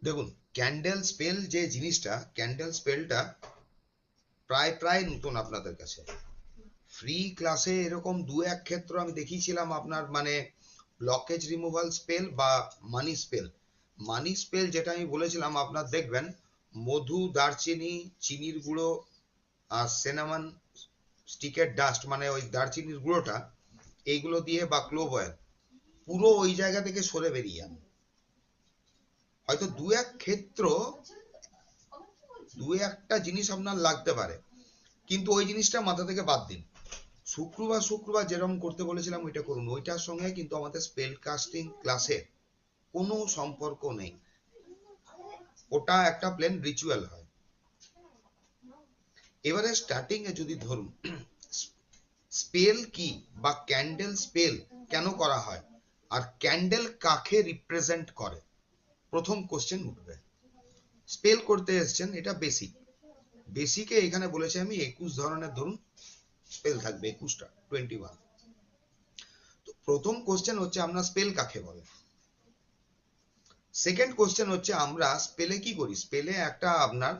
দেখুন, candle spell যে জিনিসটা, ক্যান্ডেল স্পেলটা প্রায় প্রায় নতুন আপনাদের কাছে। ফ্রি ক্লাসে এরকম দু এক ক্ষেত্র আমি দেখিয়েছিলাম আপনার, মানে ব্লকেজ রিমুভাল স্পেল বা মানি স্পেল। মানি স্পেল যেটা আমি বলেছিলাম আপনার, দেখবেন মধু, দারচিনি, চিনির গুঁড়ো আর সিনামন স্টিকের ডাস্ট, মানে ওই দারচিনির গুঁড়োটা, এইগুলো দিয়ে বা ক্লোভ অয়েল, পুরো ওই জায়গা থেকে সরে বেরিয়ে যান। হয়তো দু একটা জিনিস আপনার লাগতে পারে, কিন্তু ওই জিনিসটা মাথা থেকে বাদ দিন। শুক্রবার শুক্রবার যেরকম করতে বলেছিলাম ওইটা করুন। ওইটার সঙ্গে কিন্তু আমাদের স্পেল কাস্টিং ক্লাসের কোনো সম্পর্ক নেই, ওটা একটা প্লেন রিচুয়াল হয়। এবারে স্টার্টিং এ যদি ধরুন, স্পেল কি বা ক্যান্ডেল স্পেল কেন করা হয়, আর ক্যান্ডেল কাকে রিপ্রেজেন্ট করে, প্রথম কোশ্চেন উঠবে। স্পেল করতে এসছেন, এটা বেসিক। বেসিকে এখানে বলেছি আমি 21 ধরনের ধরুন স্পেল থাকবে, 21টা, 21। তো প্রথম কোশ্চেন হচ্ছে আমরা স্পেল কাকে বলে। সেকেন্ড কোশ্চেন হচ্ছে আমরা স্পেলে কি করি। স্পেলে একটা আপনার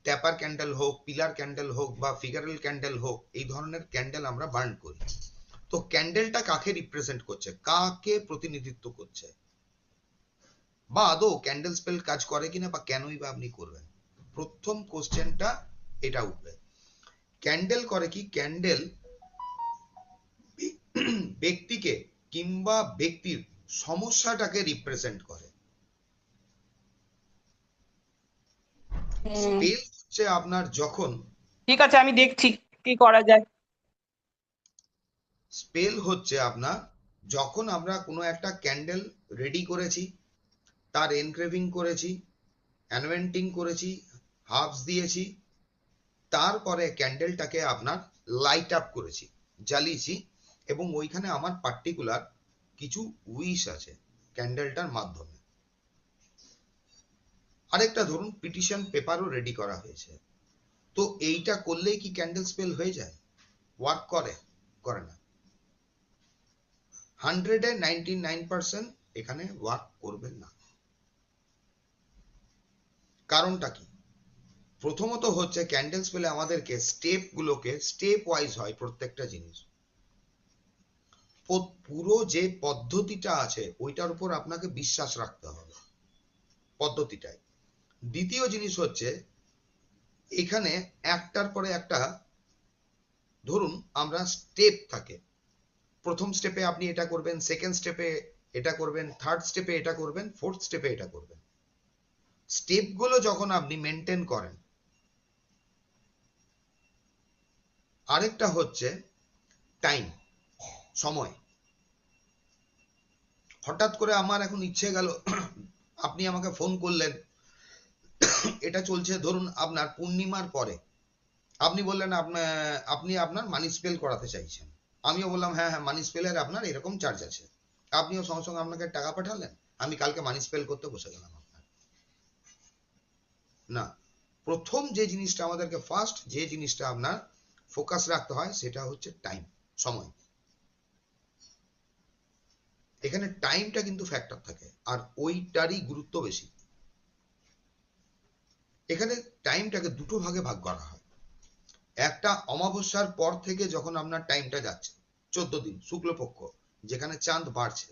ট্যাপার ক্যান্ডেল হোক, পিলার ক্যান্ডেল হোক বা ফিগারাল ক্যান্ডেল হোক, এই ধরনের ক্যান্ডেল আমরা বার্ন করি। তো ক্যান্ডেলটা কাকে রিপ্রেজেন্ট করছে, কাকে প্রতিনিধিত্ব করছে, বা আদৌ ক্যান্ডেল স্পেল কাজ করে কিনা, বা কেনই বা আপনি করবেন, প্রথম কোশ্চেনটা এটা উঠবে। ক্যান্ডেল করে কি, ক্যান্ডেল ব্যক্তিকে কিংবা ব্যক্তির সমস্যাটাকে রিপ্রেজেন্ট করে। হুম, স্পেল হচ্ছে আপনার যখন, ঠিক আছে, আমি দেখছি কি করা যায়। স্পেল হচ্ছে আপনার যখন আমরা কোনো একটা ক্যান্ডেল রেডি করেছি, তার এনগ্রেভিং করেছি, অ্যানভেন্টিং করেছি, হার্বস দিয়েছি, তারপরে ক্যান্ডেলটাকে আপনার লাইট আপ করেছি, জ্বালিয়েছি, এবং ওইখানে আমার পার্টিকুলার কিছু উইশ আছে ক্যান্ডেলটার মাধ্যমে। আরেকটা ধরুন পিটিশন পেপারও রেডি করা হয়েছে। তো এইটা করলেই কি ক্যান্ডেল স্পেল হয়ে যায়, ওয়ার্ক করে? করে না। 100-এ 99% এখানে ওয়ার্ক করবে না। কারণটা কি? প্রথমত হচ্ছে ক্যান্ডেল স্পেলে আমাদেরকে স্টেপ গুলোকে স্টেপ ওয়াইজ হয় প্রত্যেকটা জিনিস, পুরো যে পদ্ধতিটা আছে ওইটার উপর আপনাকে বিশ্বাস রাখতে হবে পদ্ধতিটায়। দ্বিতীয় জিনিস হচ্ছে এখানে একটার পরে একটা, ধরুন আমরা স্টেপ থাকে, প্রথম স্টেপে আপনি এটা করবেন, সেকেন্ড স্টেপে এটা করবেন, থার্ড স্টেপে এটা করবেন, ফোর্থ স্টেপে এটা করবেন। স্টেপগুলো যখন আপনি মেনটেন করেন। আরেকটা হচ্ছে টাইম, সময়। হঠাৎ করে আমার এখন ইচ্ছে গেল, আপনি আমাকে ফোন করলেন, এটা চলছে ধরুন আপনার পূর্ণিমার পরে, আপনি বললেন আপনি আপনার মানি স্পেল করাতে চাইছেন, আমিও বললাম হ্যাঁ হ্যাঁ মানি স্পেলের আপনার এরকম চার্জ আছে, আপনিও সঙ্গে সঙ্গে আপনাকে টাকা পাঠালেন, আমি কালকে মানি স্পেল করতে বসে গেলাম আপনার। না, প্রথম যে জিনিসটা আমাদেরকে, ফার্স্ট যে জিনিসটা আপনার ফোকাস রাখতে হয় সেটা হচ্ছে টাইম, সময়। এখানে টাইমটা কিন্তু ফ্যাক্টর থাকে, আর ওইটারই গুরুত্ব বেশি। এখানে টাইমটাকে দুটো ভাগে ভাগ করা হয়। একটা অমাবস্যার পর থেকে যখন আপনার টাইমটা যাচ্ছে, 14 দিন শুক্লপক্ষ, যেখানে চাঁদ বাড়ছে।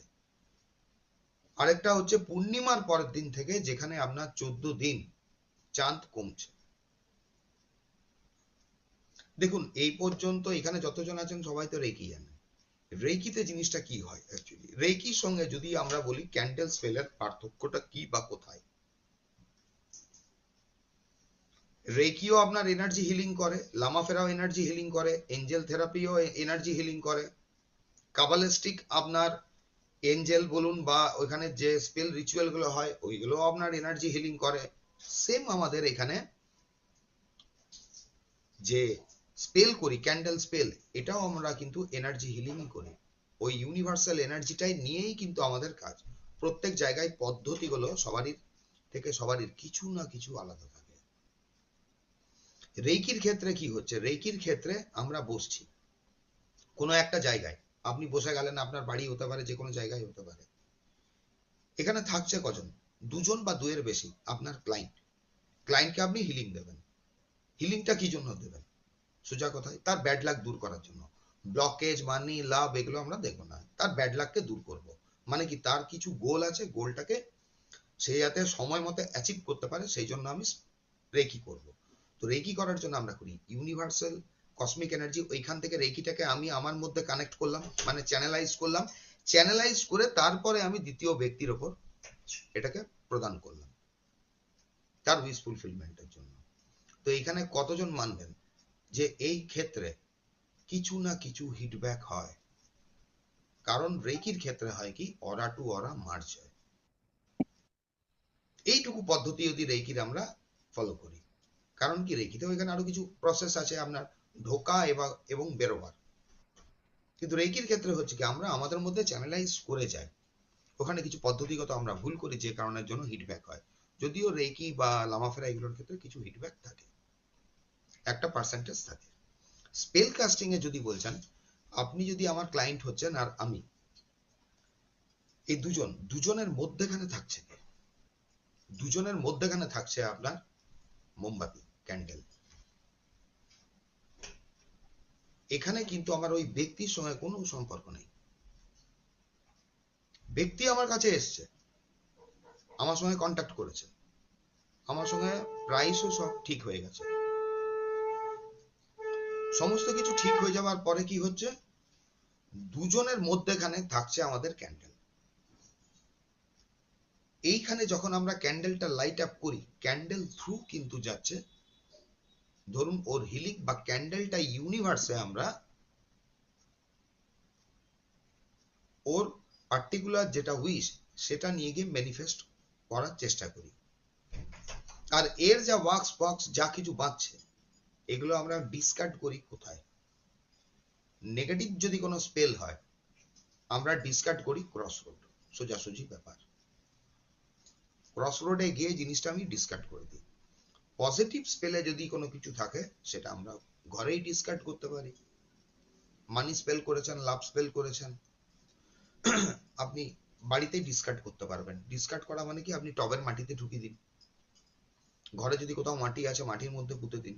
আরেকটা হচ্ছে পূর্ণিমার পরের দিন থেকে, যেখানে আপনার 14 দিন চাঁদ কমছে। দেখুন এই পর্যন্ত এখানে যতজন আছেন সবাই তো রেকি জানেন। রেকিতে জিনিসটা কি হয় অ্যাকচুয়ালি, রেকির সঙ্গে যদি আমরা বলি ক্যান্ডেল স্পেলের পার্থক্যটা কি বা কোথায়। রেকিও আপনার এনার্জি হিলিং করে, লামাফেরাও এনার্জি হিলিং করে, এঞ্জেল থেরাপিও এনার্জি হিলিং করে, কাবালিস্টিক আপনার এঞ্জেল বলুন বা ওইখানে যে স্পেল রিচুয়াল গুলো হয় ওইগুলো আপনার এনার্জি হিলিং করে। সেম আমাদের এখানে যে স্পেল করি ক্যান্ডেল স্পেল, এটাও আমরা কিন্তু এনার্জি হিলিংই করি। ওই ইউনিভার্সাল এনার্জিটাই নিয়েই কিন্তু আমাদের কাজ। প্রত্যেক জায়গায় পদ্ধতিগুলো সবারই থেকে সবারই কিছু না কিছু আলাদা থাকে। রেইকির ক্ষেত্রে কি হচ্ছে, রেইকির ক্ষেত্রে আমরা বসছি কোনো একটা জায়গায়, আপনি বসে গেলেন, আপনার বাড়ি হতে পারে, যে কোনো জায়গায় হতে পারে। এখানে থাকছে কজন, দুজন বা দুয়ের বেশি আপনার ক্লায়েন্টকে আপনি হিলিং দেবেন। হিলিংটা কি জন্য দেবেন? সোজা কথায় তার ব্যাড লাক দূর করার জন্য। ব্লকেজ, মানি, লাভ এগুলো আমরা দেখবো না, তার ব্যাড লাককে দূর করব। মানে কি, তার কিছু গোল আছে, গোলটাকে সে যাতে সময় মতো অ্যাচিভ করতে পারে, সেই জন্য আমি রেকি করব। তো রেকি করার জন্য আমরা করি ইউনিভার্সাল কসমিক এনার্জি, ওইখান থেকে রেকিটাকে আমি আমার মধ্যে কানেক্ট করলাম, মানে চ্যানেলাইজ করলাম। চ্যানেলাইজ করে তারপরে আমি দ্বিতীয় ব্যক্তির ওপর এটাকে প্রদান করলাম তার উইশ ফুলফিলমেন্টের জন্য। তো এইখানে কতজন মানবেন যে এই ক্ষেত্রে কিছু না কিছু হিটব্যাক হয়? কারণ রেকির ক্ষেত্রে হয় কি, অরা টু অরা মার্চ হয়। এইটুকু পদ্ধতি যদি রেকির আমরা ফলো করি, কারণ কি রেকিতে ওইখানে আরো কিছু প্রসেস আছে আপনার ঢোকা এবং বেরোবার। কিন্তু রেকির ক্ষেত্রে হচ্ছে কি, আমরা আমাদের মধ্যে চ্যানেলাইজ করে যাই, ওখানে কিছু পদ্ধতিগত আমরা ভুল করি যে কারণের জন্য হিটব্যাক হয়। যদিও রেকি বা লামাফেরা এগুলোর ক্ষেত্রে কিছু হিটব্যাক থাকে, একটা পার্সেন্টেজ থাকে। স্পেল কাস্টিং এ যদি বলছেন, আপনি যদি আমার ক্লায়েন্ট হচ্ছেন আর আমি, এই দুজনের মধ্যেখানে থাকছে কে? দুজনের মধ্যেখানে থাকছে আপনার মোমবাতি, ক্যান্ডেল। এখানে কিন্তু আমার ওই ব্যক্তির সঙ্গে কোনো সম্পর্ক নেই। ব্যক্তি আমার কাছে এসছে, আমার সঙ্গে কন্ট্যাক্ট করেছে, আমার সঙ্গে প্রাইসও সব ঠিক হয়ে গেছে। সমস্ত কিছু ঠিক হয়ে যাওয়ার পরে কি হচ্ছে, দুজনের মধ্যেখানে থাকছে আমাদের ক্যান্ডেল। এইখানে যখন আমরা ক্যান্ডেলটা লাইট আপ করি, ক্যান্ডেল থ্রু কিন্তু যাচ্ছে, ধরুন ওর হিলিং বা ক্যান্ডেলটা ইউনিভার্সে আমরা ওর পার্টিকুলার যেটা উইশ সেটা নিয়ে গিয়ে ম্যানিফেস্ট করার চেষ্টা করি। আর এর যা ওয়ার্কস বক্স যা কিছু বাঁচছে, এগুলো আমরা ডিসকার্ড করি কোথায়? নেগেটিভ যদি কোনো স্পেল হয়, আমরা ডিসকার্ড করি ক্রস রোড, সোজাসুজি ব্যাপার। ক্রস রোডে গিয়ে জিনিসটা আমি ডিসকার্ড করে দিই। পজিটিভ স্পেলে যদি কোনো কিছু থাকে, সেটা আমরা ঘরেই ডিসকার্ড করতে পারি। মানি স্পেল করেছেন, লাভ স্পেল করেছেন, আপনি বাড়িতেই ডিসকার্ড করতে পারবেন। ডিসকার্ড করা মানে কি, আপনি টবের মাটিতে ঢুকিয়ে দিন, ঘরে যদি কোথাও মাটি আছে মাটির মধ্যে পুঁতে দিন।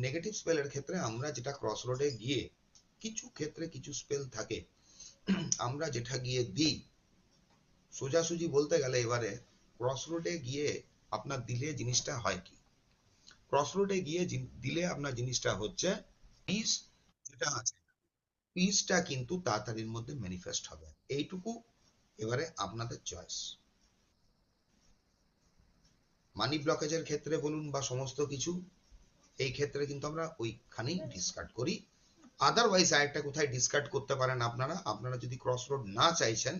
নেগেটিভ স্পেলের ক্ষেত্রে আমরা যেটা ক্রস রোডে গিয়ে, কিছু ক্ষেত্রে কিছু স্পেল থাকে আমরা যেটা গিয়ে দিই, সোজাসুজি বলতে গেলে এবারে ক্রস রোডে গিয়ে আপনার দিলে জিনিসটা হয় কি, ক্রস রোডে গিয়ে দিলে আপনার জিনিসটা হচ্ছে পিস, যেটা আছে পিসটা কিন্তু তাড়াতাড়ির মধ্যে ম্যানিফেস্ট হবে। এইটুকু এবারে আপনাদের চয়েস। মানি ব্লকেজের ক্ষেত্রে বলুন বা সমস্ত কিছু, এই ক্ষেত্রে কিন্তু আমরা ওইখানেই ডিসকার্ড করি। আদারওয়াইজ আরেকটা কোথায় ডিসকার্ড করতে পারেন আপনারা, আপনারা যদি ক্রস রোড না চাইছেন,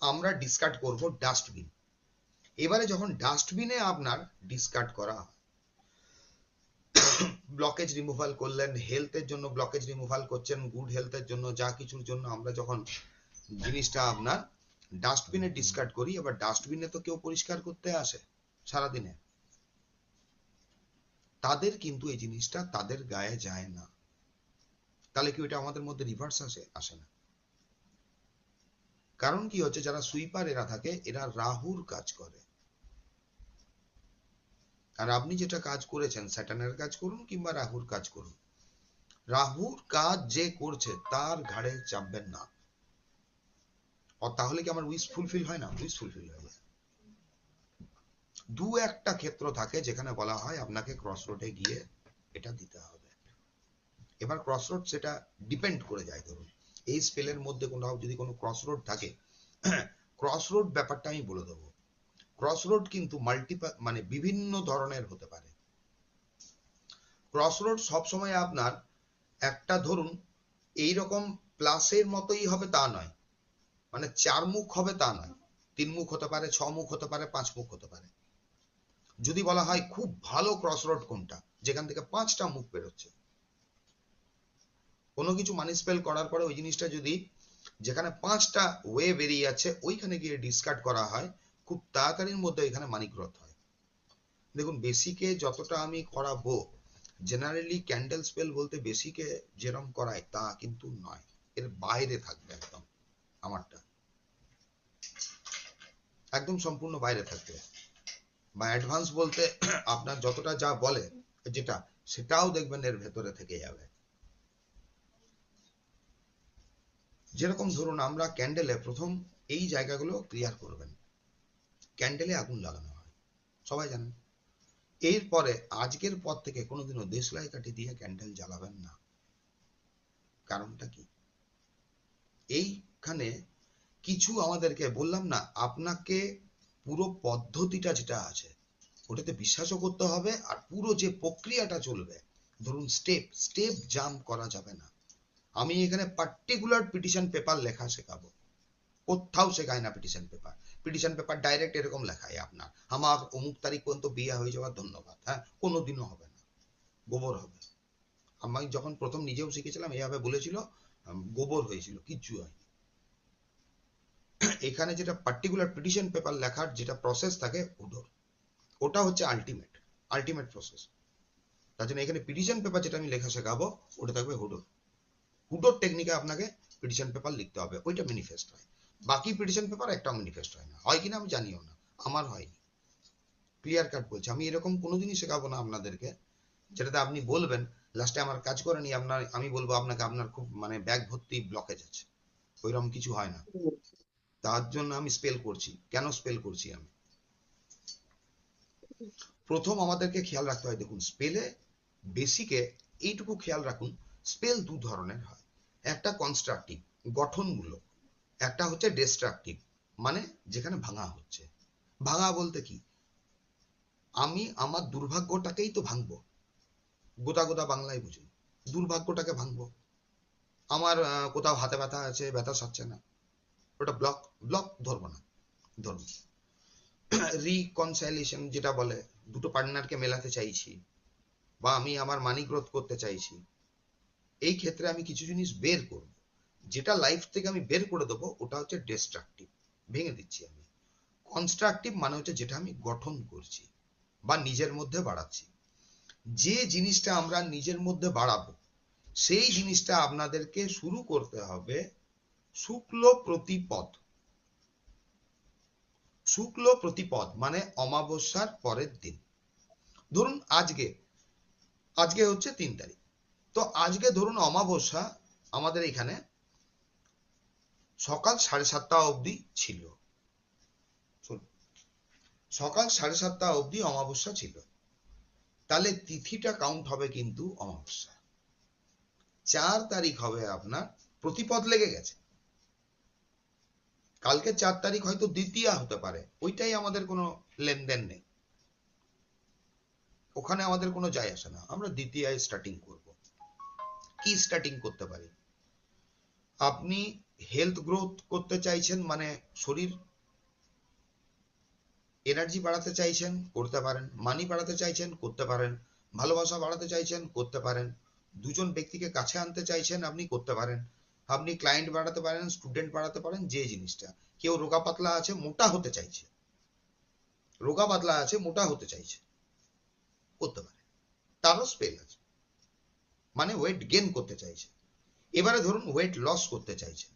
আমরা ডিসকার্ড করব ডাস্টবিন। এবারে যখন ডাস্টবিনে আপনার ডিসকার্ড করা, ব্লকেজ রিমুভাল করলেন, হেলথের জন্য ব্লকেজ রিমুভাল করছেন, গুড হেলথের জন্য, যা কিছুর জন্য আমরা যখন জিনিসটা আপনার ডাস্টবিনে ডিসকার্ড করি, এবার ডাস্টবিনে তো কেউ পরিষ্কার করতে আসে সারাদিনে, তাদের কিন্তু এই জিনিসটা তাদের গায়ে যায় না। তাহলে কি ওইটা আমাদের মধ্যে রিভার্স আসে না? কারণ কি হচ্ছে, যারা সুইপার এরা থাকে, এরা রাহুর কাজ করে। আর আপনি যেটা কাজ করেছেন, স্যাটার্নের কাজ করুন কিংবা রাহুর কাজ করুন, রাহুর কাজ যে করছে তার ঘাড়ে চাপবেন না। তাহলে কি আমার উইশ ফুলফিল হয় না? উইশ ফুলফিল হয়ে যায়। দু একটা ক্ষেত্র থাকে যেখানে বলা হয় আপনাকে ক্রস রোডে গিয়ে এটা দিতে হবে। এবার ক্রস রোড সেটা ডিপেন্ড করে যায়, ধরুন এই স্পেলের মধ্যে যদি কোনো ক্রস রোড থাকে, ক্রস রোড ব্যাপারটা আমি বলে দেবো। ক্রস রোড কিন্তু মানে বিভিন্ন ধরনের হতে পারে। ক্রস রোড সবসময় আপনার একটা ধরুন এইরকম প্লাসের মতোই হবে তা নয়, মানে 4 মুখ হবে তা নয়, 3 মুখ হতে পারে, 6 মুখ হতে পারে, 5 মুখ হতে পারে। যদি বলা হয় খুব ভালো ক্রস রোড কোনটা, যেখান থেকে 5টা মুখ বেরোচ্ছে, কোনো কিছু মানি স্পেল করার পরে ওই জিনিসটা যদি যেখানে 5টা ওয়ে বেরিয়ে যাচ্ছে ওইখানে গিয়ে ডিসকার্ড করা হয়, খুব তাড়াতাড়ির মধ্যে এখানে মানি গ্রোথ হয়। দেখুন বেসিকে যতটা আমি করাবো, জেনারেলি ক্যান্ডেল স্পেল বলতে বেসিকে যেরকম করায় তা কিন্তু নয়, এর বাইরে থাকবে একদম আমারটা। একদম সম্পূর্ণ বাইরে থাকবে, বা অ্যাডভান্স বলতে আপনার যতটা যা বলে যেটা, সেটাও দেখবেন এর ভেতরে থেকে যাবে। যেরকম ধরুন আমরা ক্যান্ডেলে প্রথম এই জায়গাগুলো ক্লিয়ার করবেন। ক্যান্ডেলে আগুন লাগানো হয়, সবাই জানেন। এরপরে আজকের পর থেকে কোনোদিনও দেশলাই কাঠি দিয়ে ক্যান্ডেল জ্বালাবেন না। কারণটা কি? এইখানে কিছু আমাদেরকে বললাম না, আপনাকে পুরো পদ্ধতিটা যেটা আছে ওটাতে বিশ্বাসও করতে হবে, আর পুরো যে প্রক্রিয়াটা চলবে, ধরুন স্টেপ স্টেপ জাম্প করা যাবে না। আমি এখানে পার্টিকুলার পিটিশন পেপার লেখা শেখাবো, কোথাও শেখায় না petition paper. Petition paper direct এরকম লেখায় আপনার আমার অমুক তারিখ পর্যন্ত বিয়ে হয়ে যাওয়ার ধন্যবাদ, হ্যাঁ, কোনোদিনও হবে না, গোবর হবে। আমি যখন প্রথম নিজেও শিখেছিলাম এইভাবে বলেছিল, গোবর হয়েছিল, কিচ্ছু হয়। এখানে যেটা পার্টিকুলার পিটিশন পেপার লেখার যেটা প্রসেস থাকে ওটা হচ্ছে আলটিমেট আলটিমেট প্রসেস। তার জন্য এখানে পিটিশন পেপার যেটা আমি লেখা শেখাবো ওটা থাকবে হুডোর টেকনিকে আপনাকে পিটিশন পেপার লিখতে হবে, ওইটা ম্যানিফেস্ট হয়। বাকি পিটিশন পেপার একটাও ম্যানিফেস্ট হয় না, হয় কিনা আমি জানিও না, আমার হয়নি। ক্লিয়ার কাট বলছি, আমি এরকম কোনোদিনই শেখাবো না আপনাদেরকে যেটাতে আপনি বলবেন লাস্টে আমার কাজ করেনি, আপনার আমি বলবো আপনাকে আপনার খুব মানে ব্যাগ ভর্তি ব্লকেজ আছে, ওইরকম কিছু হয় না। তার জন্য আমি স্পেল করছি। কেন স্পেল করছি? আমি প্রথম আমাদেরকে খেয়াল রাখতে হয়, দেখুন স্পেলে বেসিকে এইটুকু খেয়াল রাখুন, স্পেল দু ধরনের হয়, একটা কনস্ট্রাকটিভ গঠনমূলক, একটা হচ্ছে ডিস্ট্রাকটিভ মানে যেখানে ভাঙা হচ্ছে। ভাঙা বলতে কি, আমি আমার দুর্ভাগ্যটাকেই তো ভাঙবো, গোটা গোটা বাংলায় বুঝুন, দুর্ভাগ্যটাকে ভাঙবো। আমার কোথাও হাতে ব্যথা আছে, ব্যথা সারছে না, ওটা ব্লক, ব্লক ধরবো না, ধরবো রিকনসাইলেশন যেটা বলে, দুটো পার্টনারকে মেলাতে চাইছি, বা আমি আমার মানি গ্রোথ করতে চাইছি, এই ক্ষেত্রে আমি কিছু জিনিস বের করব, যেটা লাইফ থেকে আমি বের করে দেবো ওটা হচ্ছে ডিস্ট্রাকটিভ, ভেঙে দিচ্ছি আমি। কনস্ট্রাকটিভ মানে হচ্ছে যেটা আমি গঠন করছি বা নিজের মধ্যে বাড়াচ্ছি। যে জিনিসটা আমরা নিজের মধ্যে বাড়াবো সেই জিনিসটা আপনাদেরকে শুরু করতে হবে শুক্ল প্রতিপদ। শুক্ল প্রতিপদ মানে অমাবস্যার পরের দিন। ধরুন আজকে আজকে হচ্ছে 3 তারিখ, তো আজকে ধরুন অমাবস্যা আমাদের এখানে সকাল 7:30 অবধি ছিল, সকাল 7:30 অবধি অমাবস্যা ছিল, তাহলে তিথিটা কাউন্ট হবে কিন্তু অমাবস্যা। 4 তারিখ হবে আপনার প্রতিপদ লেগে গেছে, কালকে 4 তারিখ হয়তো দ্বিতীয়া হতে পারে, ওইটাই আমাদের কোনো লেনদেন নেই, ওখানে আমাদের কোনো যায় আসে না, আমরা দ্বিতীয়ায় স্টার্টিং করব। কি স্টার্টিং করতে পারি? আপনি হেলথ গ্রোথ করতে চাইছেন, মানে শরীর এনার্জি বাড়াতে চাইছেন, করতে পারেন। মানি বাড়াতে চাইছেন, করতে পারেন। ভালোবাসা বাড়াতে চাইছেন, করতে পারেন। দুজন ব্যক্তিকে কাছে আনতে চাইছেন, আপনি করতে পারেন। আপনি ক্লায়েন্ট বাড়াতে পারেন, স্টুডেন্ট বাড়াতে পারেন, যে জিনিসটা। কেউ রোগা পাতলা আছে, মোটা হতে চাইছে, রোগা পাতলা আছে, মোটা হতে চাইছে, করতে পারে, তারও স্পেল আছে, মানে ওয়েট গেইন করতে চাইছে। এবারে ধরুন ওয়েট লস করতে চাইছে,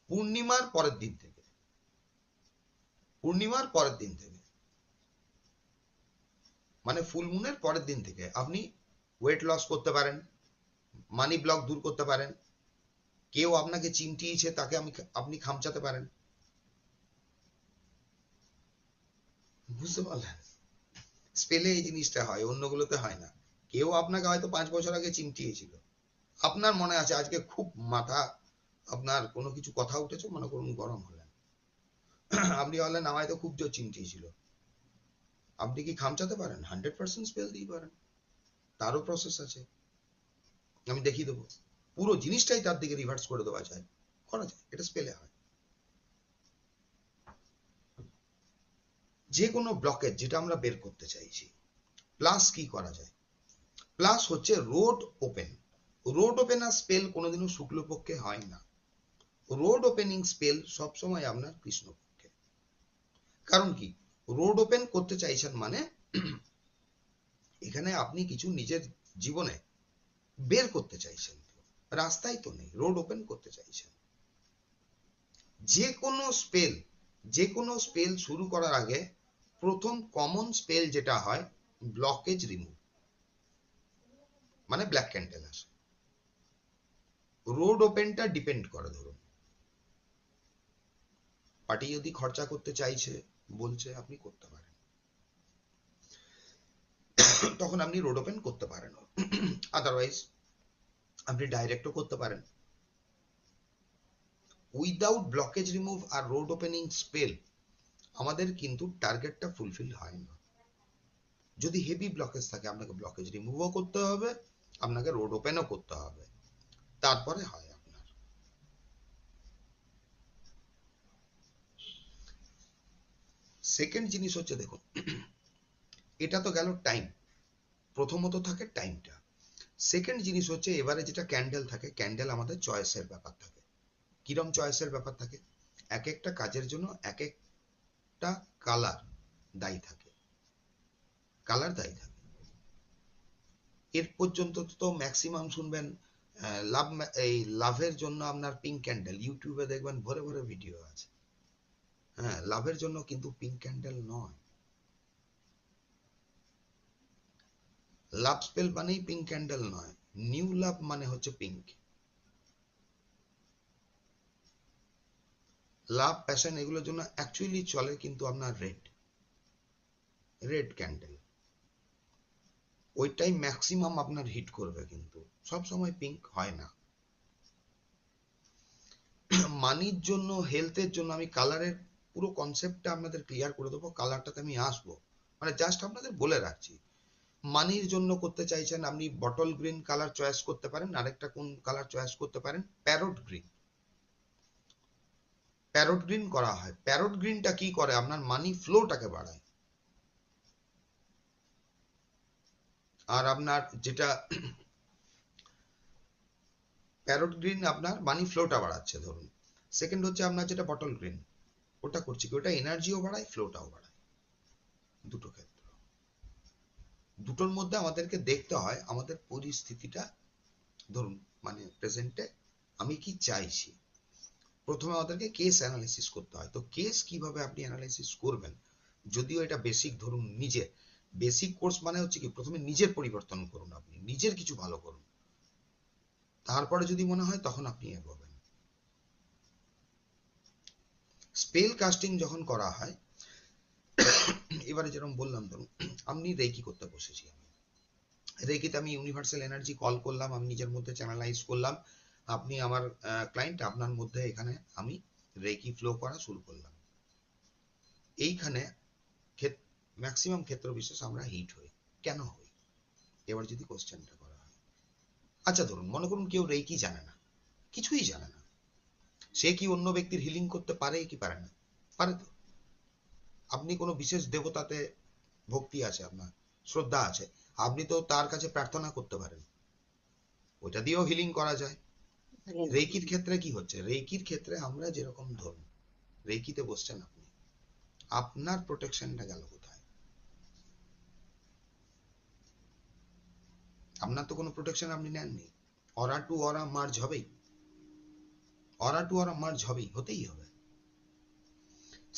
পূর্ণিমার পরের দিন থেকে, পূর্ণিমার পরের দিন থেকে মানে ফুল মুনের পরের দিন থেকে আপনি ওয়েট লস করতে পারেন, মানি ব্লক দূর করতে পারেন। কেউ আপনাকে চিমটিয়েছে, তাকে আপনি খামচাতে পারেন। বুঝতে পারলেন? স্পেলে এই জিনিসটা হয়, অন্যগুলোতে হয় না। কেউ আপনাকে হয়তো 5 বছর আগে চিমটিয়েছিল, আপনার মনে আছে আজকে খুব মাথা, আপনার কোনো কিছু কথা উঠেছে, মনে করুন গরম হলেন, আপনি বললেন আমায় তো খুব জোর চিমটিয়েছিল, আপনি কি খামচাতে পারেন? 100% স্পেল দিয়ে পারেন, তারও প্রসেস আছে, আমি দেখিয়ে দেবো। পুরো জিনিসটাই তার দিকে রিভার্স করে দেওয়া যায়, করা যায়, এটা স্পেলে হয়। যে কোনো ব্লকেজ যেটা আমরা বের করতে চাইছি, প্লাস কি করা যায়? প্লাস হচ্ছে road open. Road opener spell কোনোদিনও শুক্লপক্ষে হয় না, রোড ওপেনিং স্পেল সবসময় আপনার কৃষ্ণপক্ষে। কারণ কি, রোড ওপেন করতে চাইছেন মানে এখানে আপনি কিছু নিজের জীবনে বের করতে চাইছেন, রাস্তায় তো নেই, রোড ওপেন করতে চাইছেন। যে কোনো স্পেল যে কোনো স্পেল শুরু করার আগে প্রথম কমন স্পেল যেটা হয় ব্লকেজ রিমুভ, মানে ব্ল্যাক ক্যান্ডেল আসে। রোড ওপেনটা ডিপেন্ড করে, ধরুন পার্টি যদি খরচা করতে চাইছে, বলছে, আপনি করতে পারেন, তখন আপনি রোড ওপেন করতে পারেন। আদারওয়াইজ আপনি ডাইরেক্টও করতে পারেন। উইদাউট ব্লকেজ রিমুভ আর রোড ওপেনিং স্পেল আমাদের কিন্তু টার্গেটটা ফুলফিল হয় না। যদি হেভি ব্লকেজ থাকে আপনাকে ব্লকেজ রিমুভও করতে হবে, আপনাকে রোড ওপেনও করতে হবে, তারপরে হয় আপনার। সেকেন্ড জিনিস হচ্ছে, দেখুন এটা তো গেল টাইম, প্রথমত থাকে টাইমটা। সেকেন্ড জিনিস হচ্ছে এবারে যেটা ক্যান্ডেল থাকে, ক্যান্ডেল আমাদের চয়েসের ব্যাপার থাকে। কিরম চয়েসের ব্যাপার থাকে? এক একটা কাজের জন্য এক একটা কালার দায়ী থাকে, কালার দায়ী থাকে। এর পর্যন্ত তো ম্যাক্সিমাম শুনবেন লাভ, এই লাভের জন্য আপনার পিঙ্ক ক্যান্ডেল, ইউটিউবে দেখবেন ভরে ভরে ভিডিও আছে। হ্যাঁ, লাভের জন্য কিন্তু পিঙ্ক ক্যান্ডেল নয়। লাভ স্পেল মানেই পিঙ্ক ক্যান্ডেল নয়, নিউ লাভ মানে হচ্ছে পিঙ্ক। লাভ, প্যাশন এগুলোর জন্য অ্যাকচুয়ালি চলে কিন্তু আপনার রেড, রেড ক্যান্ডেল, ওইটাই ম্যাক্সিমাম আপনার হিট করবে, কিন্তু সব সময় পিঙ্ক হয় না। মানির জন্য, হেলথের জন্য আমি কালারের পুরো কনসেপ্টটা আপনাদের ক্লিয়ার করে দেবো, কালারটাতে আমি আসবো, মানে জাস্ট আপনাদের বলে রাখছি। মানির জন্য করতে চাইছেন আপনি বটল গ্রিন কালার চয়েস করতে পারেন, আরেকটা কোন কালার চয়েস করতে পারেন, প্যারট গ্রিন। প্যারট গ্রিন করা হয়, প্যারট গ্রিনটা কি করে, আপনার মানি ফ্লোটাকে বাড়ায়। আর আপনার যেটা প্যারট গ্রিন আপনার মানি ফ্লোটা বাড়াচ্ছে ধরুন। সেকেন্ড হচ্ছে আপনার যেটা বটল গ্রিন, ওটা করছে কি, ওটা এনার্জিও বাড়ায়, ফ্লোটাও বাড়ায়, দুটো ক্ষেত্র। দুটোর মধ্যে আমাদেরকে দেখতে হয় আমাদের পরিস্থিতিটা, ধরুন মানে প্রেজেন্টে আমি কি চাইছি। প্রথমে আমাদেরকে কেস অ্যানালাইসিস করতে হয়। তো কেস কিভাবে আপনি অ্যানালাইসিস করবেন, যদিও এটা বেসিক, ধরুন নিজে বেসিক কোর্স মানে হচ্ছে কি, প্রথমে নিজের পরিবর্তন করুন, আপনি নিজের কিছু ভালো করুন, তারপরে যদি মনে হয় তখন আপনি এগোবেন। স্পেল কাস্টিং যখন করা হয়, এবারে যেরকম বললাম, ধরুন আপনি রেকি করতে বসেছি, আমি রেকিতে আমি ইউনিভার্সাল এনার্জি কল করলাম, আমি নিজের মধ্যে চ্যানেলাইজ করলাম, আপনি আমার ক্লায়েন্ট, আপনার মধ্যে এখানে আমি রেকি ফ্লো করা শুরু করলাম। এইখানে ম্যাক্সিমাম ক্ষেত্র বিশেষ আমরা হিট হই। কেন হই? এবার যদি কোশ্চেনটা করা হয়, আচ্ছা ধরুন মনে করুন কেউ রেকি জানে না, কিছুই জানে না, সে কি অন্য ব্যক্তির হিলিং করতে পারে কি পারে না? পারে তো। আপনি কোনো বিশেষ দেবতাতে ভক্তি আছে, আপনার শ্রদ্ধা আছে, আপনি তো তার কাছে প্রার্থনা করতে পারেন, ওইটা দিয়েও হিলিং করা যায়। রেকির ক্ষেত্রে কি হচ্ছে, রেকির ক্ষেত্রে আমরা যেরকম, ধরুন রেকিতে বসছেন আপনি, আপনার প্রোটেকশনটা গেল কোথায়? আপনার তো কোনো প্রোটেকশন আপনি নেননি। অরা টু অরা মার্জ হবেই, অরা টু অরা মার্জ হবেই, হতেই হবে।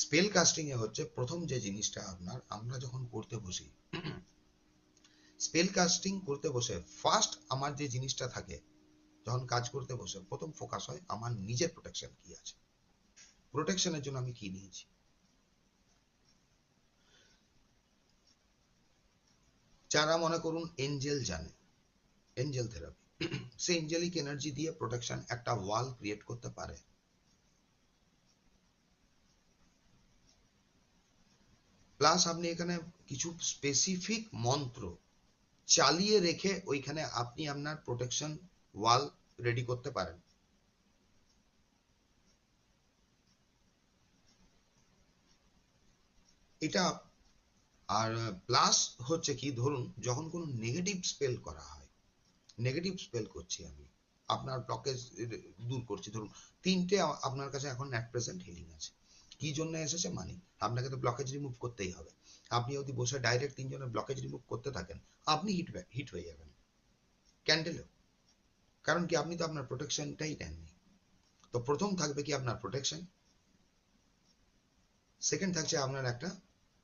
স্পেল কাস্টিং এ হচ্ছে প্রথম যে জিনিসটা আপনার, আমরা যখন করতে বসি, স্পেল কাস্টিং করতে বসে ফার্স্ট আমার যে জিনিসটা থাকে, যখন কাজ করতে বসে প্রথম ফোকাস হয় আমার নিজের প্রোটেকশন কি আছে, প্রোটেকশনের জন্য আমি কি নিয়েছি। যারা মনে করুন এঞ্জেল জানে, এঞ্জেল থেরাপি, সে এঞ্জেলিক এনার্জি দিয়ে প্রোটেকশন একটা ওয়াল ক্রিয়েট করতে পারে। প্লাস আপনি এখানে কিছু স্পেসিফিক মন্ত্র চালিয়ে রেখে ওইখানে আপনি আপনার প্রোটেকশন ওয়াল রেডি করতে পারেন। এটা। আর প্লাস হচ্ছে কি, ধরুন যখন কোনো নেগেটিভ স্পেল করা হয়, নেগেটিভ স্পেল করছি আমি, আপনার ব্লকেজ দূর করছি, ধরুন তিনটে আপনার কাছে এখন অ্যাট প্রেজেন্ট হিলিং আছে, কি জন্য এসেছে, মানি, আপনাকে তো ব্লকেজ রিমুভ করতেই হবে। আপনি যদি বসে ডাইরেক্ট তিনজনের ব্লকেজ রিমুভ করতে থাকেন, আপনি হিট হয়ে যাবেন ক্যান্ডেলেও। কারণ কি, আপনি তো আপনার প্রোটেকশনটাই নেননি। তো প্রথম থাকবে কি আপনার প্রোটেকশন, সেকেন্ড থাকছে আপনার একটা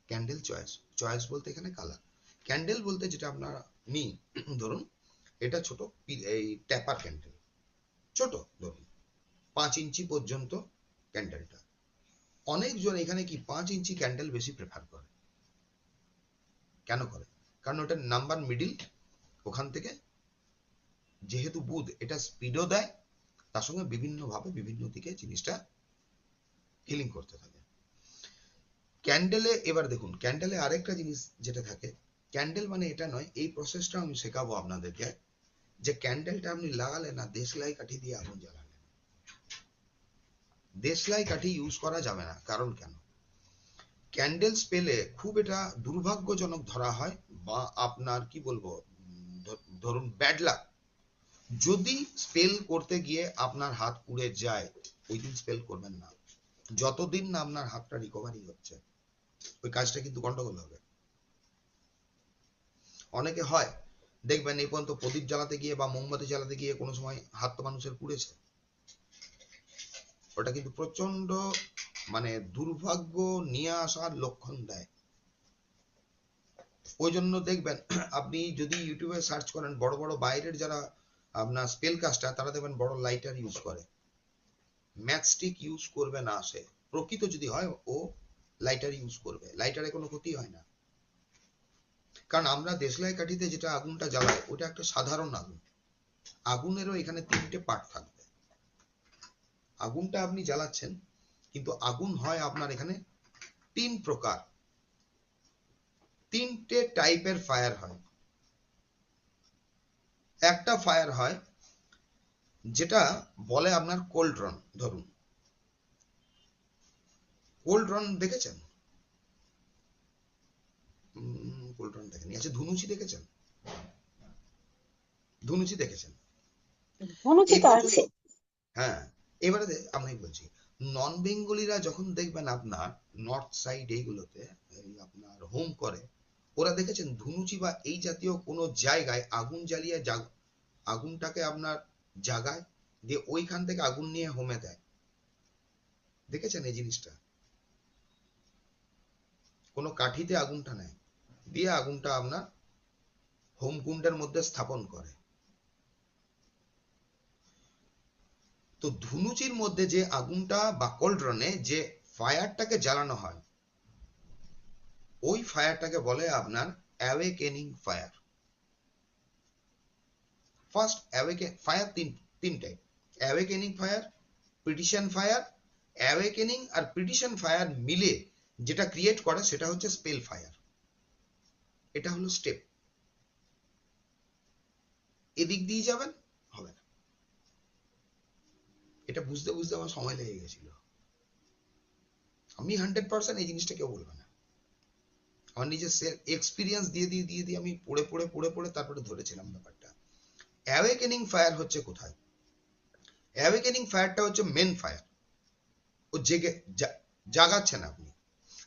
ক্যান্ডেল চয়েস। চয়েস বলতে এখানে কালার। ক্যান্ডেল বলতে যেটা আপনারা নিই, ধরুন এটা ছোট এই ট্যাপার ক্যান্ডেল, ছোট ধরুন 5 ইঞ্চি পর্যন্ত ক্যান্ডেলটা। অনেকজন এখানে কি 5 ইঞ্চি ক্যান্ডেল বেশি প্রেফার করে। কেন করে? কারণ ওটার নাম্বার মিডিল, ওখান থেকে যেহেতু বুধ এটা স্পিডও দেয়, তার সঙ্গে বিভিন্ন ভাবে বিভিন্ন দিকে জিনিসটা হিলিং করতে থাকে। ক্যান্ডেলে এবার দেখুন, ক্যান্ডেলে আরেকটা জিনিস যেটা থাকে, ক্যান্ডেল মানে এটা নয়, এই প্রসেসটা আমি শেখাবো আপনাদেরকে, যে ক্যান্ডেলটা আপনি লাগালেন না দেশলাই কাঠি দিয়ে আগুন জ্বালালেন। দেশলাই কাঠি ইউজ করা যাবে না। কারণ কেন? ক্যান্ডেল স্পেলে খুব এটা দুর্ভাগ্যজনক ধরা হয়, বা আপনার কি বলবো, ধরুন ব্যাড লাক। যদি স্পেল করতে গিয়ে আপনার হাত পুড়ে যায়, ওই দিন স্পেল করবেন না। যতদিন না আপনার হাতটা রিকভারি হচ্ছে, ওই কাজটা কিন্তু গন্ডগোল হবে। অনেকে হয় দেখবেন এই পর্যন্ত প্রদীপ জ্বালাতে গিয়ে বা মোমবাতি জ্বালাতে গিয়ে কোনো সময় হাত তো মানুষের পুড়েছে। ওটা কিন্তু প্রচন্ড মানে দুর্ভাগ্য নিয়ে আসার লক্ষণ দেয়। ওই জন্য দেখবেন আপনি যদি ইউটিউবে সার্চ করেন, বড় বড় বাইরের যারা আপনার স্পেল কাস্টার, তারা দেখবেন বড় লাইটার ইউজ করে, ম্যাচস্টিক ইউজ করবে না। সে প্রকৃত যদি হয় ও লাইটার ইউজ করবে, লাইটারে কোনো ক্ষতি হয় না। কারণ আমরা দেশলাই কাঠিতে যেটা আগুনটা জ্বালাই, ওটা একটা সাধারণ আগুন। আগুনেরও এখানে 3টে পার্ট থাকবে। আগুনটা আপনি জ্বালাচ্ছেন, কিন্তু আগুন হয় আপনার এখানে 3 প্রকার, 3টে টাইপের ফায়ার হয়। একটা ফায়ার হয় যেটা বলে আপনার কোল্ড্রন। ধরুন কোল্ড্রন দেখেছেন? কোল্ড্রন দেখেনি। আচ্ছা, ধুনুচি দেখেছেন? ধুনুচি দেখেছেন? ধনুচি এই তো পর্যন্ত, আছে। হ্যাঁ, এবারে আমি বলছি, নন বেঙ্গলিরা যখন দেখবেন আপনার নর্থ সাইড এইগুলোতে আপনার হোম করে, ওরা দেখেছেন ধুনুচি বা এই জাতীয় কোনো জায়গায় আগুন জ্বালিয়ে আগুনটাকে আপনার জাগায়, দিয়ে ওইখান থেকে আগুন নিয়ে হোমে দেয়। দেখেছেন এই জিনিসটা? কোনো কাঠিতে আগুনটা নেয়, দিয়ে আগুনটা আপনার হোম কুণ্ডের মধ্যে স্থাপন করে। তো ধুনুচির মধ্যে যে আগুনটা বা কোল্ড্রনে যে ফায়ারটাকে জ্বালানো হয়, ওই ফায়ারটাকে বলে আপনার অ্যাওয়েকেনিং ফায়ার। ফার্স্ট ফায়ার তিন type: awakening fire, petition fire. Awakening আর পিটিশন ফায়ার মিলে যেটা ক্রিয়েট করে সেটা হচ্ছে স্পেল ফায়ার। এটা হলো স্টেপ। এদিক দিয়ে যাবেন, হবে না। এটা বুঝতে বুঝতে আমার সময় লেগে গেছিল। আমি 100% এই জিনিসটা কেউ বলবে না। আমার নিজের এক্সপিরিয়েন্স দিয়ে আমি পড়ে তারপরে ধরেছিলাম ব্যাপারটা। অ্যাওয়েকেনিং ফায়ার হচ্ছে কোথায়? অ্যাওয়েকেনিং ফায়ারটা হচ্ছে মেন ফায়ার। ও জেগে জাগাচ্ছেন আপনি।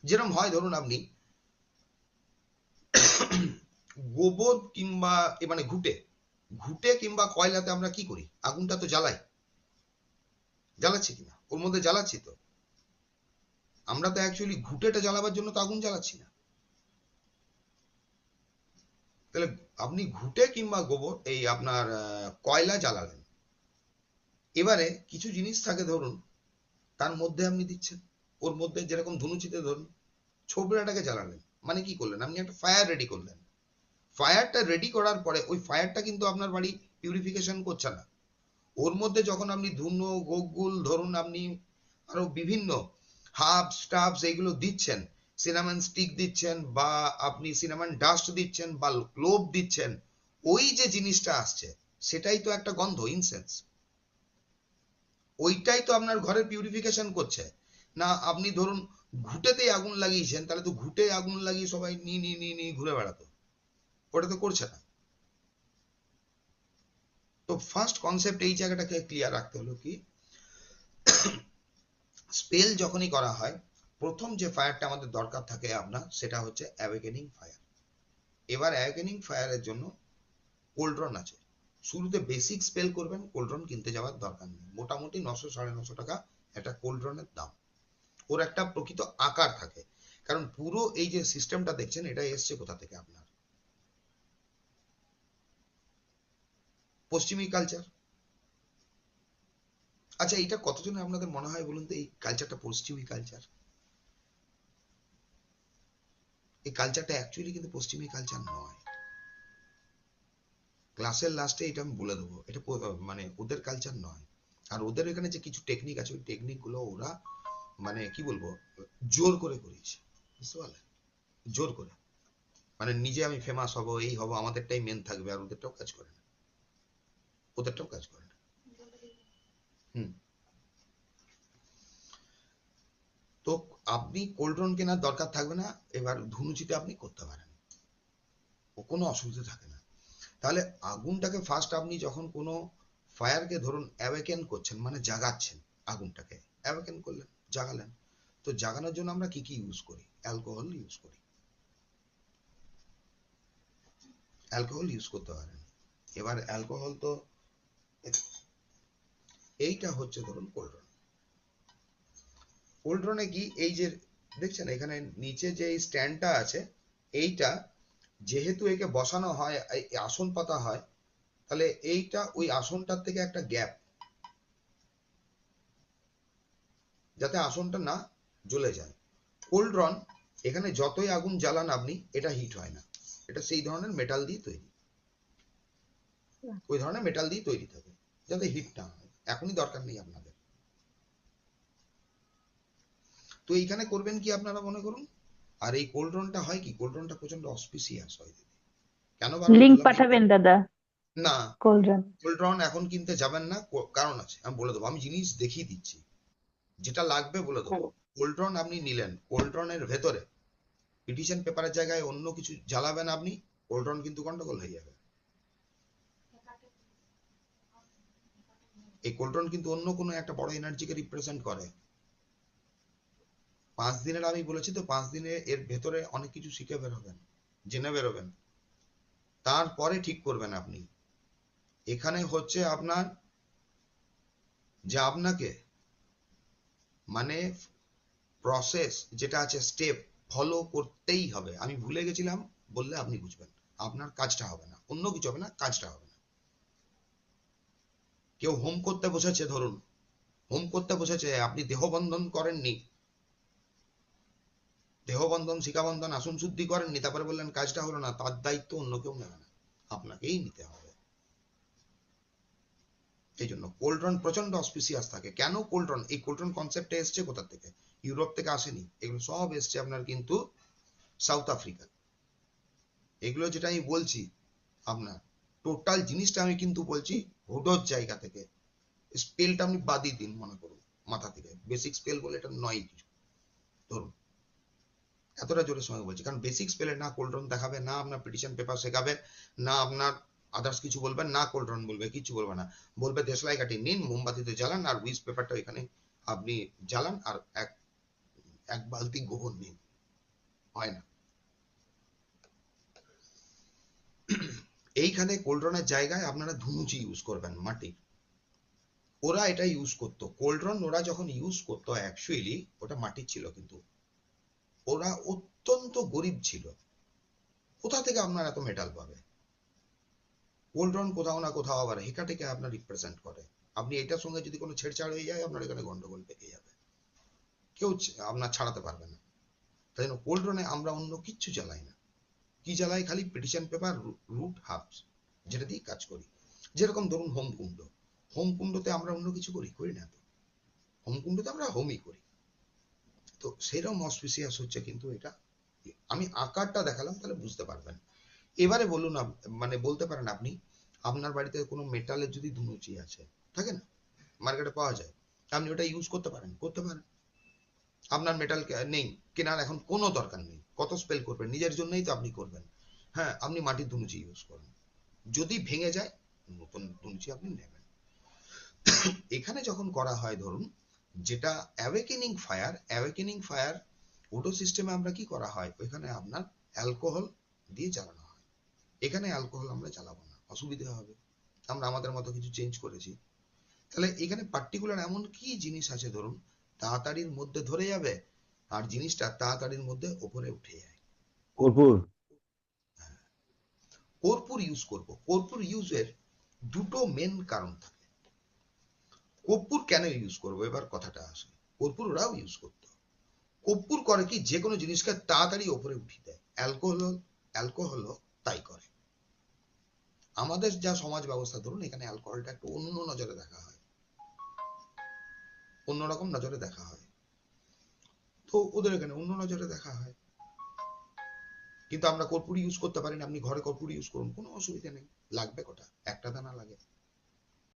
যেরকম হয়, ধরুন আপনি গোবর কিংবা মানে ঘুটে কিংবা কয়লাতে আমরা কি করি? আগুনটা তো জ্বালাচ্ছি কিনা? ওর মধ্যে জ্বালাচ্ছি তো। আমরা তো অ্যাকচুয়ালি ঘুটেটা জ্বালাবার জন্য তো আগুন জ্বালাচ্ছি না। তাহলে আপনি ঘুটে কিংবা গোবর এই আপনার কয়লা জ্বালালেন, এবারে কিছু জিনিস থাকে, ধরুন তার মধ্যে আপনি দিচ্ছেন, ওর মধ্যে যেরকম ধনুচিতে ধরুন ছোবড়াটাকে জ্বালালেন, মানে কি করলেন? আপনি একটা ফায়ার রেডি করলেন। ফায়ারটা রেডি করার পরে ওই ফায়ারটা কিন্তু আপনার বাড়ি পিউরিফিকেশন করছে না। ওর মধ্যে যখন আপনি ধুনো, গোগুল, ধরুন আপনি আরো বিভিন্ন হার্বস টাবস এইগুলো দিচ্ছেন, সিনামন স্টিক দিচ্ছেন, বা আপনি সিনামন ডাস্ট দিচ্ছেন, বা ক্লোভ দিচ্ছেন, ওই যে জিনিসটা আসছে সেটাই তো একটা গন্ধ, ইনসেন্স। ওইটাই তো আপনার ঘরের পিউরিফিকেশন করছে। না আপনি ধরুন ঘুটেতেই আগুন লাগিয়েছেন, তাহলে তো ঘুটে আগুন লাগিয়ে সবাই নিয়ে ঘুরে বেড়াতো। ওটা তো করছে না। তো ফার্স্ট কনসেপ্ট এই জায়গাটাকে ক্লিয়ার রাখতে হলো কি, স্পেল যখনই করা হয়, প্রথম যে ফায়ারটা আমাদের দরকার থাকে আপনার, সেটা হচ্ছে অ্যাওয়েকেনিং ফায়ার। এবার অ্যাওয়েকেনিং ফায়ারের জন্য কোল্ড্রন আছে। শুরুতে বেসিক স্পেল করবেন, কোল্ড্রন কিনতে যাওয়ার দরকার নেই। মোটামুটি 900 950 টাকা একটা কোল্ড্রনের দাম। ওর একটা প্রকৃত আকার থাকে। কারণ পুরো এই যে সিস্টেমটা দেখছেন এটা এসছে কোথা থেকে? আপনার পশ্চিমী কালচার। আচ্ছা, এটা কতজনের আপনাদের মনে হয় বলুন তো এই কালচারটা পশ্চিমী কালচার? এই কালচারটা অ্যাকচুয়ালি কিন্তু পশ্চিমী কালচার নয়। ক্লাসের লাস্টে এটা আমি বলে দেবো, এটা মানে ওদের কালচার নয়। আর ওদের এখানে যে কিছু টেকনিক আছে ওই টেকনিক গুলো ওরা মানে কি বলবো জোর করে করিয়েছে, বুঝতে পারলেন? জোর করে, মানে নিজে আমি ফেমাস হব, এই হব, আমাদেরটাই মেন থাকবে, আর ওদেরটাও কাজ করে না, ওদেরটাও কাজ করে না। হুম। তো আপনি কোল্ড্রন কেনার দরকার থাকবে না, এবার ধুনুচিতে আপনি করতে পারেন, ও কোনো অসুবিধা থাকে না। তাহলে আগুনটাকে ফার্স্ট আপনি যখন কোনো ফায়ারকে ধরুন অ্যাওয়েকেন করছেন, মানে জাগাচ্ছেন, আগুনটাকে অ্যাওয়েকেন করলেন, জাগালেন। তো জাগানোর জন্য আমরা কি কি ইউজ করি? অ্যালকোহল ইউজ করি, অ্যালকোহল ইউজ করতে পারেন। এবার অ্যালকোহল তো এইটা হচ্ছে ধরুন কোল্ড্রন। কোল্ড্রনে কি এই যে দেখছেন এখানে নিচে যে এই স্ট্যান্ডটা আছে, এইটা যেহেতু একে বসানো হয়, এই আসন পাতা হয়, তাহলে এইটা ওই আসনটার থেকে একটা গ্যাপ, যাতে আসনটা না জ্বলে যায়। কোল্ড্রন এখানে যতই আগুন জ্বালান আপনি, এটা হিট হয় না, এটা সেই ধরনের মেটাল দিয়ে তৈরি, ওই ধরনের মেটাল দিয়ে তৈরি থাকে যাতে হিট না হয়। এখনই দরকার নেই আপনাদের। তো এইখানে করবেন কি আপনারা মনে করুন। আর এই কোল্ড্রনটা হয় কি, কোল্ড্রনটা প্রচন্ড অসপিসিয়াস হয় দিদি। কেন বারণ লিংক করলাম পাঠাবেন দাদা না, কোলড্রান। কোল্ড্রন এখন কিনতে যাবেন না, কারণ আছে, আমি বলে দেবো, আমি জিনিস দেখিয়ে দিচ্ছি, যেটা লাগবে বলে দেবো। কোল্ড্রন আপনি নিলেন, কোল্ড্রনের ভেতরে পিটিশন পেপারের জায়গায় অন্য কিছু জ্বালাবেন আপনি, কোল্ড্রন কিন্তু গন্ডগোল হয়ে যাবে। এই কোল্ড্রন কিন্তু অন্য কোনো একটা বড় এনার্জিকে রিপ্রেজেন্ট করে। 5 দিনের আমি বলেছি তো, 5 দিনে এর ভেতরে অনেক কিছু শিখে বেরোবেন, জেনে বেরোবেন, তারপরে ঠিক করবেন আপনি। এখানে হচ্ছে আপনার যে আপনাকে মানে প্রসেস যেটা আছে, স্টেপ ফলো করতেই হবে। আমি ভুলে গেছিলাম বললে আপনি বুঝবেন, আপনার কাজটা হবে না, অন্য কিছু হবে না, কাজটা হবে না। কেউ হোম করতে বসেছে, ধরুন হোম করতে বসেছে, আপনি দেহবন্ধন করেননি, দেহবন্ধন শিখাবন্ধন আসন শুদ্ধি করেননি, তারপরে বললেন কাজটা হলো না, তার দায়িত্ব অন্য কেউ নেবে না, আপনাকেই নিতে হবে। এই জন্য কোল্ড্রন প্রচন্ড অসপিসিয়াস থাকে। কেন কোল্ড্রন, এই কোল্ড্রন কনসেপ্টটা এসছে কোথা থেকে? ইউরোপ থেকে আসেনি, এগুলো সব এসছে আপনার কিন্তু সাউথ আফ্রিকা। এগুলো যেটা আমি বলছি আপনার টোটাল জিনিসটা আমি কিন্তু বলছি হুডোর জায়গা থেকে। স্পেলটা আপনি বাদই দিন, মনে করুন মাথা থেকে, বেসিক স্পেল বলে এটা নয় কিছু, ধরুন এতটা জোরের সঙ্গে বলছি, কারণ বেসিক স্পেলে না কোল্ড্রন দেখাবে, না আপনার পিটিশন পেপার শেখাবে, না আপনার আদার্স কিছু বলবেন, না কোল্ড্রন বলবে, কিছু বলবে না। বলবে দেশলাই কাঠি নিন, মোমবাতিতে জ্বালান, আর উইস পেপারটা এখানে আপনি জ্বালান, আর এক এক বালতি গোবর নিন। হয় না। এইখানে কোল্ড্রনের জায়গায় আপনারা ধুনুচি ইউজ করবেন, মাটির। ওরা এটা ইউজ করতো, কোল্ড্রন ওরা যখন ইউজ করতো অ্যাকচুয়ালি ওটা মাটির ছিল, কিন্তু ওরা অত্যন্ত গরিব ছিল। কোথা থেকে আপনার এত মেটাল পাবে? কোল্ড্রন কোথাও না কোথাও আবার হেকাটেকে আপনার রিপ্রেজেন্ট করে। আপনি এটার সঙ্গে যদি কোনো ছেড়ছাড় হয়ে যায়, আপনার এখানে গন্ডগোল পেকে যাবে, কেউ আপনার ছাড়াতে পারবে না। তাই জন্য কোল্ড্রনে আমরা অন্য কিচ্ছু জ্বালাই না। কি জ্বালাই? খালি পিটিশন পেপার, রুট, হার্বস, যেটা দিয়ে কাজ করি। যেরকম ধরুন হোমকুণ্ড, হোমকুণ্ডতে আমরা অন্য কিছু করি করি না তো, হোমকুণ্ডতে আমরা হোমই করি। তো সেরকম অসপিসিয়াস হচ্ছে কিন্তু এটা। আমি আকারটা দেখালাম, তাহলে বুঝতে পারবেন। এবারে বলুন, মানে বলতে পারেন আপনি, আপনার বাড়িতে কোনো মেটালের যদি ধুনুচি আছে, থাকে না, মার্কেটে পাওয়া যায়, আপনি ওটা ইউজ করতে পারেন, করতে পারেন। আপনার মেটাল নেই, কেনার এখন কোনো দরকার নেই, কত স্পেল করবেন, নিজের জন্যই তো আপনি করবেন। হ্যাঁ, আপনি মাটির ধুনুচি ইউজ করুন, যদি ভেঙে যায় নতুন ধুনুচি আপনি নেবেন। এখানে যখন করা হয় ধরুন, যেটা অ্যাওয়েকেনিং ফায়ার, অ্যাওয়েকেনিং ফায়ার ওটো সিস্টেমে আমরা কি করা হয়, ওইখানে আপনার অ্যালকোহল দিয়ে জ্বালানো হয়। এখানে অ্যালকোহল আমরা জ্বালাবো না, অসুবিধা হবে, আমরা আমাদের মতো কিছু চেঞ্জ করেছি। তাহলে এখানে পার্টিকুলার এমন কি জিনিস আছে ধরুন, তাড়াতাড়ির মধ্যে ধরে যাবে, আর জিনিসটা তাড়াতাড়ির মধ্যে ওপরে উঠে যায়। কর্পূর। কর্পূর ইউজ করব। কর্পূর ইউজের দুটো মেন কারণ থাকে। কর্পূর কেন ইউজ করব, এবার কথাটা আসে। কর্পূর ওরাও ইউজ করতো। কর্পূর করে কি, যে কোনো জিনিসকে তাড়াতাড়ি ওপরে উঠিয়ে দেয়। অ্যালকোহল তাই করে। আমাদের যা সমাজ ব্যবস্থা, ধরুন এখানে অ্যালকোহলটা একটু অন্য নজরে দেখা হয়, অন্যরকম নজরে দেখা হয়, তো ওদের এখানে অন্য নজরে দেখা হয়। কিন্তু আমরা কর্পূর ইউজ করতে পারি না। আপনি ঘরে কর্পূর ইউজ করুন, কোনো অসুবিধা নেই। লাগবে কটা, একটা দানা লাগে।